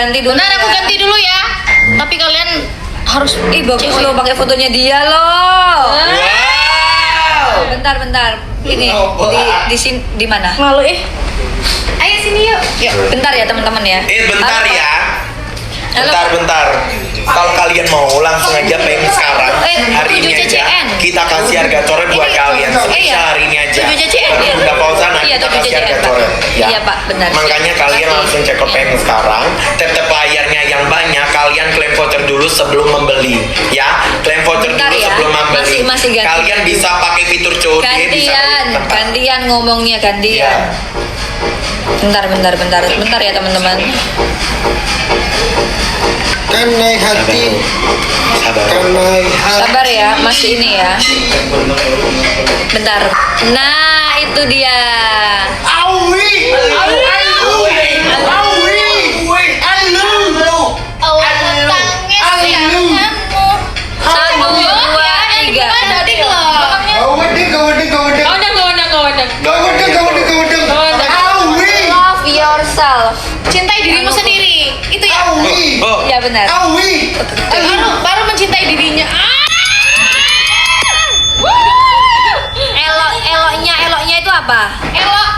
Ganti dulu. Bentar, aku ganti dulu ya. Tapi kalian harus bagus loh pakai fotonya dia loh. Wow. Bentar. Ini di sini di mana? malu Ayo sini yuk. Bentar ya teman-teman ya. Bentar Halo, ya. Halo. Bentar. Kalau kalian mau langsung aja pengen sekarang hari ini 7 aja CCN. kita kasih harga coret buat kalian spesial hari ini aja. 7 CCN ya? Udah pausan Iya, kita 7 kasih harga CCN, Pak. coret. Iya, Pak, benar. Makanya kalian Kasih. langsung check out pengen sekarang. Tetap layarnya yang banyak. Kalian klaim voucher dulu sebelum membeli. Ya, klaim voucher Bentar dulu ya. sebelum membeli. Masih ganti. Kalian bisa pakai fitur COD. Gantian ngomongnya gantian. Bentar ya teman-teman. Kanai hati, kanai hati. Sabar ya, masih ini ya. Bentar. Nah, itu dia. Awi, Satu, dua, tiga. Love yourself. cintai dirimu sendiri. Itu ya. Ya benar. Baru mencintai dirinya. Eloknya itu apa? Elok.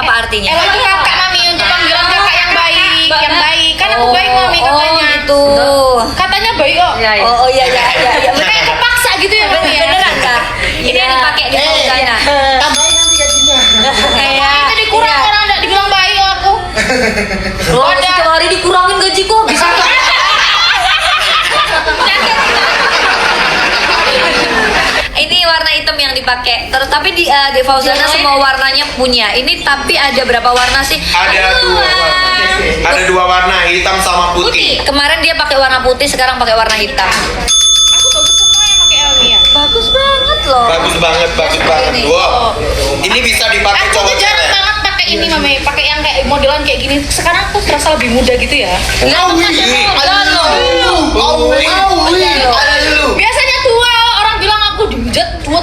Apa artinya? Elok kakak mami untuk panggilan kakak yang baik, yang baik. Kan aku baik mami katanya. Gitu. Katanya baik kok. Oh iya. Kayak kepaksa gitu ya mami ya. Beneran kak? Ini yang dipakai di sana. Tambahin nanti gajinya. Itu dikurang orang enggak dibilang baik kok aku. Setiap hari dikurangin gaji kok bisa. Ini warna hitam yang dipakai. Tapi di Fauzana semua warnanya punya. Ini tapi ada berapa warna sih? Ada dua warna, hitam sama putih. Kemarin dia pakai warna putih, sekarang pakai warna hitam. Aku bagus semua yang pakai Elmi ya. Bagus banget loh. Bagus banget. Ini. Wow. Ini bisa dipakai Aku tuh cowok jarang cewek. banget pakai ini mami, pakai yang kayak modelan kayak gini. Sekarang aku terasa lebih muda gitu ya. Biasanya tua, orang bilang aku dihujat tua.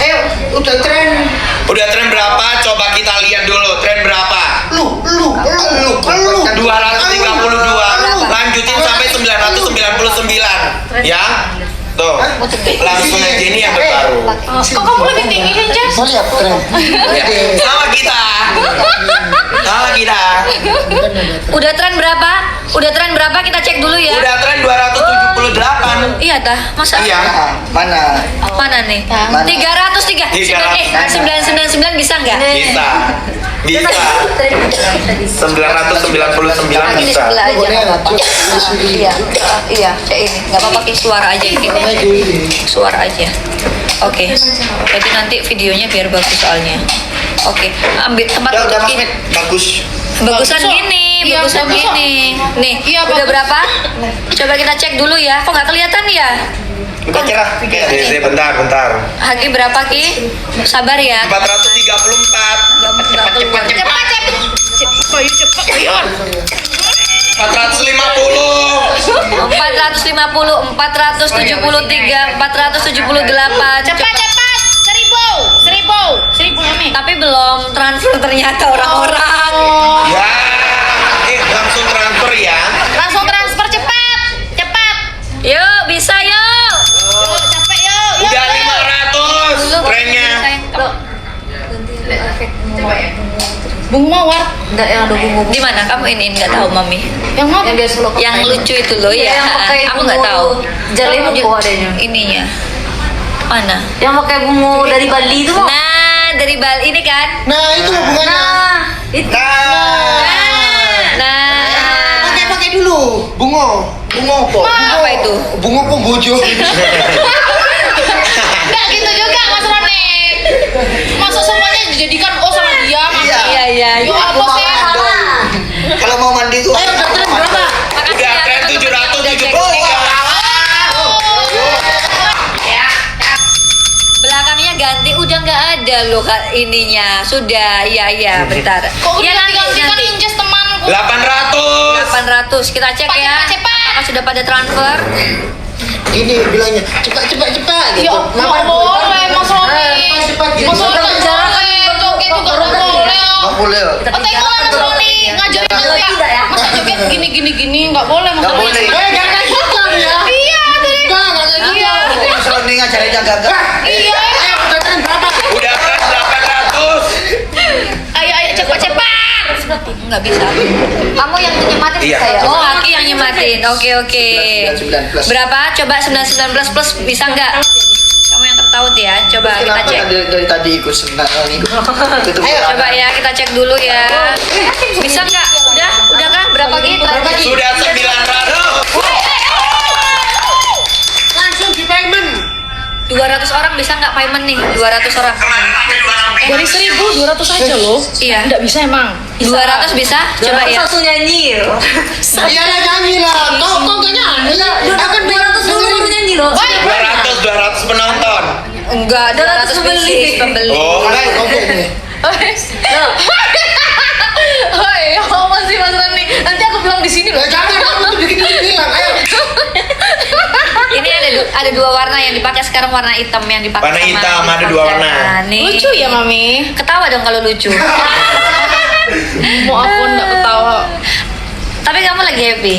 Ayo, udah tren. Udah tren berapa? Coba kita lihat dulu. Tren berapa? Lu. 232. Lanjutin sampai 999. Ya. Tuh. Langsung aja ini yang terbaru. Kok kamu lebih tinggi kan, Jas? Mau lihat tren. Sama kita. Udah tren berapa? Kita cek dulu ya. Udah tren 278. Iya tah, masa? Iya. Mana? Mana nih? Mana? 303. 999 bisa nggak? Bisa. 999 Ini bisa. sebelah aja. Boleh nggak apa-apa. nggak? Iya, cek ini. Nggak apa-apa, pakai suara aja ini. Suara aja. Oke. Jadi nanti videonya biar bagus soalnya. Oke. Ambil tempat Udah duduk Mas ini. Mit, bagus. Bagusan Bagus, kok. gini, Iya, bagusan bagus, kok. gini. Nih, Iya, udah bagus. berapa? Coba kita cek dulu ya. Kok nggak kelihatan ya? Udah cerah. Bentar. Hagi berapa Ki? Sabar ya. 434. Nggak keluar. Cepat. Ayo. 450. 450, 473, 478. Cepat. 1000 mami. Tapi belum transfer ternyata orang-orang. Ya. Langsung transfer ya. Langsung transfer cepat. Yuk, bisa yuk. Yuk, capek yuk. Udah 500 trennya. Bunga mawar. Enggak yang ada bunga. Di mana? Kamu ini nggak tahu Mami. Yang mana? Yang lucu itu loh ya. Aku nggak tahu. Ininya. Mana? Yang pakai bunga dari Bali itu mau? Nah, dari Bali ini kan. Nah, itu loh bunganya. Itu. Nah. Pakai dulu. Bunga apa? Apa itu? Bunga kok bojo. Enggak gitu juga Mas Roni. Masuk semuanya dijadikan sama dia. Iya. Yuk apa sih? Kalau mau mandi tuh. Ayo, tren berapa? Makasih Udah ya, tren teman-teman yang udah cek. 773. Belakangnya ganti udah nggak ada loh ininya. Sudah, iya, bentar. Kok Ya, udah nanti. digantikan Injes temanku. 800. 800 kita cek ya. Cepat. Apakah sudah pada transfer? Ini bilangnya cepat gitu. Ya nggak boleh Mas Roni. Cepat gitu. Mas Roni nggak boleh. Joget juga nggak boleh. Nggak boleh. Tengok Mas Roni ngajarin Tidak ya? Masa joget gini nggak boleh Mas Nggak Roni. boleh. Gak kayak gitu ya. Iya tadi. Gak kayak gitu. Mas Roni ngajarin yang gagal. Iya. Ayo, udah tren berapa? Udah kan 800. Ayo cepat. Nggak bisa. Kamu yang nyematin Iya. saya. Oh, Aki yang nyematin. Oke. 99 plus. Berapa? Coba 99 plus bisa nggak? Kamu yang tertaut ya. Coba kita Kenapa cek. dari tadi ikut senang ikut? Tutup Ayo orang. coba ya kita cek dulu ya. Bisa nggak? Udah kah? Berapa gitu? Sudah 900. Langsung di payment. 200 orang bisa nggak payment nih? 200 orang. Dari 1.200 aja loh. Iya. Nggak bisa emang. 200 bisa? Coba ya. Langsung nyanyi. Iya lah nyanyi lah. Kau nggak nyanyi. Akan 200 dulu baru nyanyi loh. 200 penonton. Enggak, 200 pembeli. pembeli. Oh, Oke, oke nih. Hoi, apa sih Mas Roni? Nanti aku bilang di sini loh. Jangan kamu tuh bikin bilang. Ayo. Ini ada dua warna yang dipakai sekarang, warna hitam yang dipakai. Warna sama hitam, Adit ada dua warna. Fauzana. Nih. Lucu ya Mami. Ketawa dong kalau lucu. Mau aku nggak ketawa. Tapi kamu lagi happy.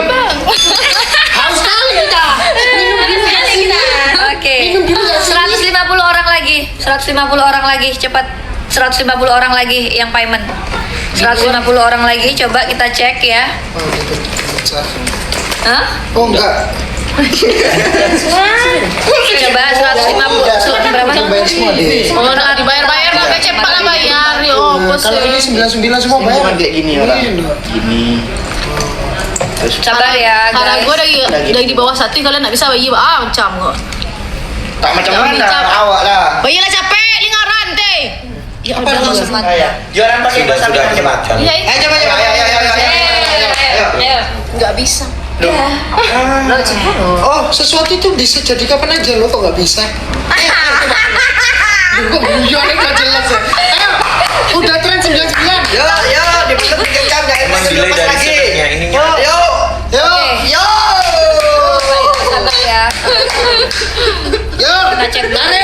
Bang. Haus sekali kita. Minum dulu ya sini. Oke. Minum dulu ya sini. 150 orang lagi. 150 orang lagi, cepat. 150 orang lagi yang payment. 150 orang lagi, coba kita cek ya. Oh, gitu. Hah? Oh enggak. Coba 150 berapa? Bayar semua deh. Oh, nah dibayar-bayar nggak cepat lah bayar. Yo, apa Kalau ini sih? 99 semua bayar. Cuma kayak gini orang. Gini. Terus Sabar ya, Karena guys. gue dari di bawah satu kalian nggak bisa bayi macam kok. tak macam Jangan mana bicara. awak lah. Bayi lah capek, lingaran deh. Ya Apa udah. yang saya? Jualan pakai sudah bahasa sudah Minang, coba. macam. Iya, Ayo coba coba. Ayo. Ayo. nggak bisa. Oh, sesuatu itu bisa jadi kapan aja lo kok nggak bisa? Kok guyonnya nggak jelas ya? Ayo, udah tren 99. Yo, dipegang jangan Emang masih delay lepas dari lagi. settingnya, ininya. Yo, yo, Oke. yo, Sabar ya. Yo, Kita cek dulu.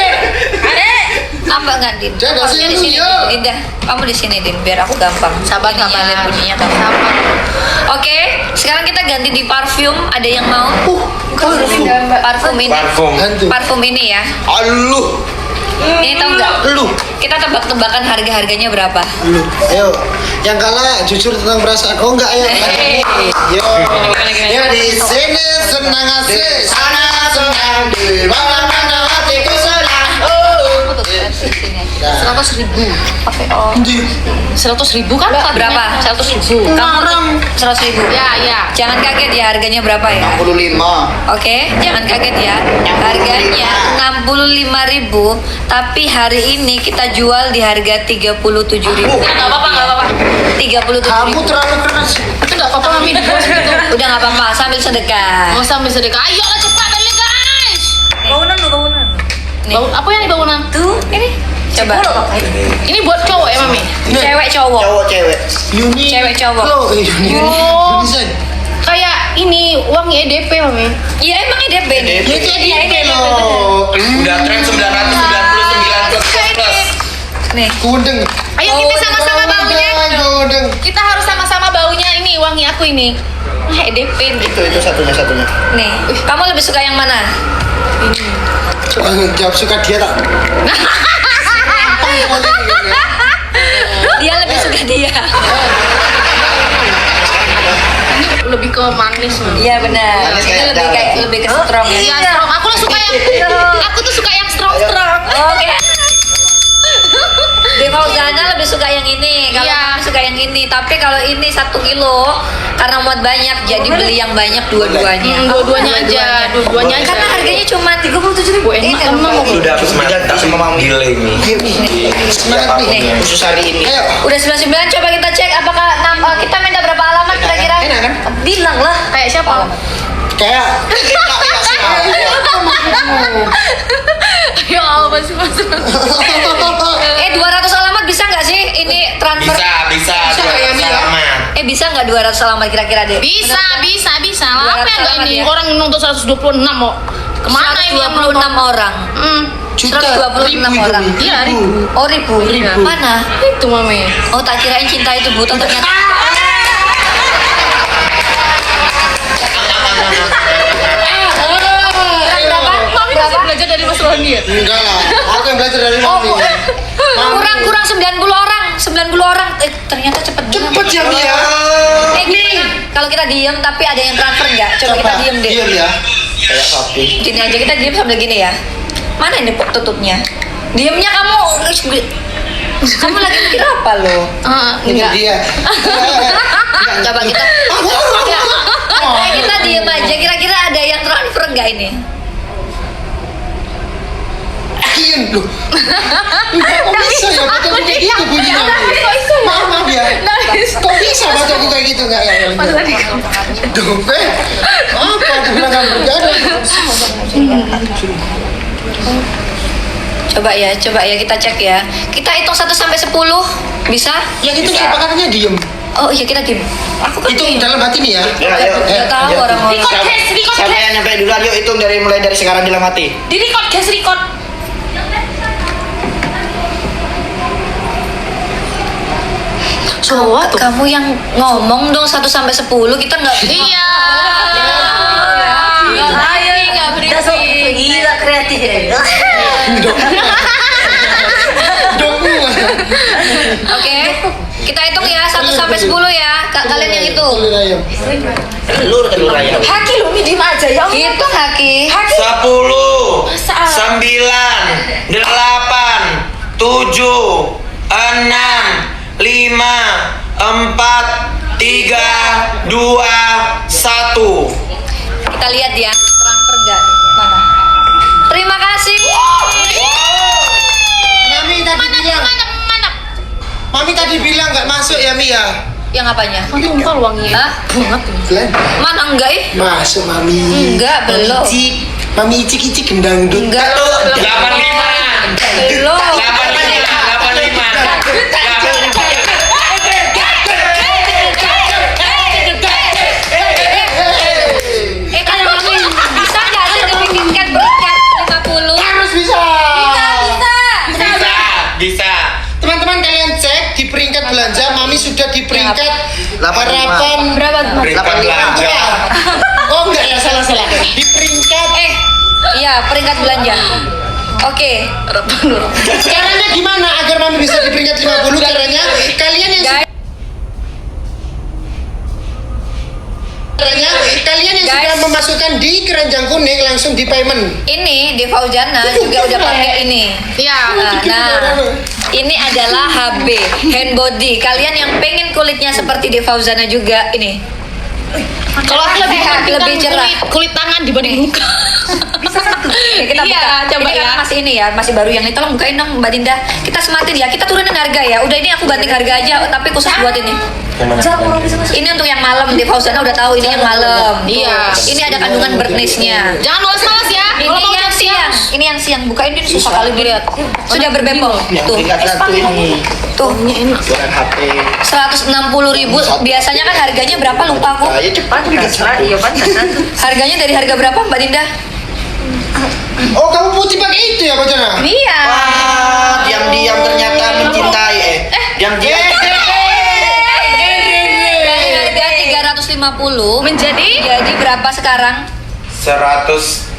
Tambah nggak Din? Jangan Kamu di sini, sini, yo. Din. Din, dah. Kamu di sini Din, biar aku gampang. Sabar, Ininya, sabar. lihat bunyinya gampang. Oke, sekarang kita ganti di parfum. Ada yang mau? Parfum ini. Parfum. hantu. Parfum ini ya. aluh, Ini tahu nggak? Lu, Kita tebak-tebakan harga-harganya berapa? lu. Ayo, yang kalah jujur tentang perasaan. Oh enggak, ayo. Yo, yo di sini senang asik, sana senang di mana-mana hatiku senang. Oh. 100.000. Oke, oh. 100.000 kan? Berapa? 100.000. Kamu 100.000. Ya. Jangan kaget ya harganya berapa ya? 65. Oke, jangan kaget ya. Harganya 65.000, tapi hari ini kita jual di harga 37.000. Enggak apa-apa. 37.000. Kamu terlalu keras. Itu nggak apa-apa Mami. Di bawah segitu. Udah nggak apa-apa, sambil sedekah. Mau sambil sedekah. Ayo lah cepat beli guys. Bangunan. Nih. Apa yang di bangunan? Tuh, ini. Coba. Ini buat cowok ya Mami? Cewek cowok. Cowok cewek. Uni. Cewek cowok. Lo, Uni. Oh. Bisa. Kayak ini uang EDP Mami. Iya emang EDP nih. Ya jadi Iya, ini ini lo. Udah tren 999 plus. Nih. Kudeng. Ayo kita sama-sama baunya. Kudeng. Kita harus sama-sama baunya ini wangi aku ini. EDP gitu. Itu satunya. Nih. Kamu lebih suka yang mana? Jawab suka dia tak? Dia lebih suka dia. Ini lebih ke manis Mami. Iya benar. Manis Ini kayak lebih darah. kayak lebih ke strong ya. Iya, strong. Aku lah suka yang aku tuh suka yang strong. Oke. Di Fauzana lebih suka yang ini, kalau Iya. kamu suka yang ini. Tapi kalau ini 1 kilo karena muat banyak, jadi beli yang banyak dua-duanya. Dua-duanya aja. Karena harganya cuma 37.000. Enak, emang. Sudah Tidak sama mama. delay nih. Ayo nih. Semangat nih. Nih. Khusus hari ini. Ayo. Udah 99, coba kita cek apakah kita minta berapa alamat kira-kira? Enak kan? Bilang lah. Kayak siapa? Kayak Ya apa sih Mas? 200 alamat bisa nggak sih ini transfer? Bisa. ya, Mil? Salaman. Bisa nggak 200 alamat kira-kira deh? Bisa. Lah, apa yang enggak ini? ya. Orang nonton 126 kok. Kemana ini yang 126 orang. Juta. 126 Ribu orang. itu, Iya, ribu. Oh, ribu. Mana? Itu mami. Oh, tak kirain cinta itu buta ternyata. Mami masih belajar dari Mas Roni ya? Enggak lah, aku yang belajar dari Oh, mami. kurang 90 orang. 90 orang. Ternyata cepet banget. Cepet ya Mia. Gimana? Kalau kita diem tapi ada yang transfer nggak? Coba kita diem deh. Diam ya. Kayak sapi. Gini aja kita diem sambil gini ya. Mana ini tutupnya? Diemnya kamu. Kamu lagi mikir apa lo? Ini dia. Coba kita. Kita diem aja. Kira-kira ada yang transfer nggak ini? Kian loh. Kok bisa ya bacaku kayak gitu bunyinya? Maaf ya. Kok bisa bacaku kayak gitu nggak ya? Dompet. Apa? Aku bilang nggak berjalan. Coba ya kita cek ya. Kita hitung 1 sampai 10. Bisa? Yang itu siapa katanya diem? Oh iya kita diem. Aku kan Itu diem. dalam hati nih ya. Ya, ayo. Nggak tahu Ayo. orang-orang. Siapa yang nyampe duluan? Yuk hitung mulai dari sekarang dalam hati. Di record guys, record. Coba kamu yang ngomong dong 1 sampai 10 kita nggak. Iya. Ayo nggak berisik. Gila kreatif ya. Doku. Oke, kita hitung ya 1 sampai 10 ya. Kalian yang hitung. Telur ayam. Haki lu nih diem aja ya. Hitung Haki. 10, 9, 8, 7, 6, 5, 4, 3, 2, 1. Kita lihat ya transfer nggak mana. Terima kasih. Mami tadi bilang. Mantap. Mami tadi bilang nggak masuk ya Mia. Yang apanya? Tumpah uangnya. Hah? Banget. Glenn. Mana enggak ih? Masuk Mami. Enggak, belum. Mami icik gendang dut. Enggak. 85. Belum. 85. Kan kamu bisa nggak sih dibikinkan berikat 50? Harus bisa. Bisa. Teman-teman kalian cek di peringkat belanja Mami sudah di peringkat 85. harapan Berapa? Peringkat belanja. Oh enggak ya salah. Di peringkat Iya, peringkat belanja. Oke. caranya gimana agar Mami bisa di peringkat 50 caranya kalian yang Guys. sudah memasukkan di keranjang kuning langsung di payment. Ini di Fauzana juga udah pakai ini. Iya. Nah, ini adalah HB hand body. Kalian yang pengen kulitnya seperti di Fauzana juga ini. Kalau aku lebih Sehat, penting lebih cerah. kulit tangan dibanding muka. Oke, kita Iya, buka. coba Ini ya. kan masih ini ya, masih baru yang ini. Tolong bukain dong Mbak Dinda. Kita sematin ya. Kita turunin harga ya. Udah ini aku banting harga aja, tapi khusus buat ini. Ini untuk yang malam di Fauzana udah tahu ini yang malam. Iya. Tuh. Ini ada kandungan burnisnya. Jangan malas-malas ya. Ini Kalau mau yang siang. siang. Ini yang siang. Bukain ini susah kali dilihat. Sudah berbempong. Yang Tuh. peringkat 1 ini. Tuh. Jualan HP. 160.000. Biasanya kan harganya berapa lupa aku. Ayo cepat peringkat 1. Iya kan? Harganya dari harga berapa Mbak Dinda? Oh kamu putih pakai itu ya Bocana? Iya. Wah, diam-diam ternyata mencintai. Diam-diam. Dari harga 350 Menjadi jadi berapa sekarang? 148.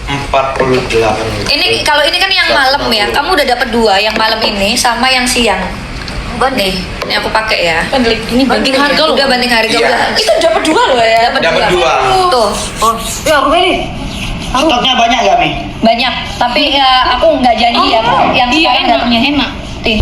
Ini kalau ini kan yang malam ya. Kamu udah dapat 2 yang malam ini sama yang siang. Nih, ini aku pakai ya. ini banding harga loh. Udah banding harga Iya. udah. Itu dapat 2 loh ya. Dapat 2. Tuh, Ya, ini. Stoknya banyak gak Mi? banyak. Tapi ya aku nggak janji ya. Yang Iya, sekarang enak. datangnya enak. Nih,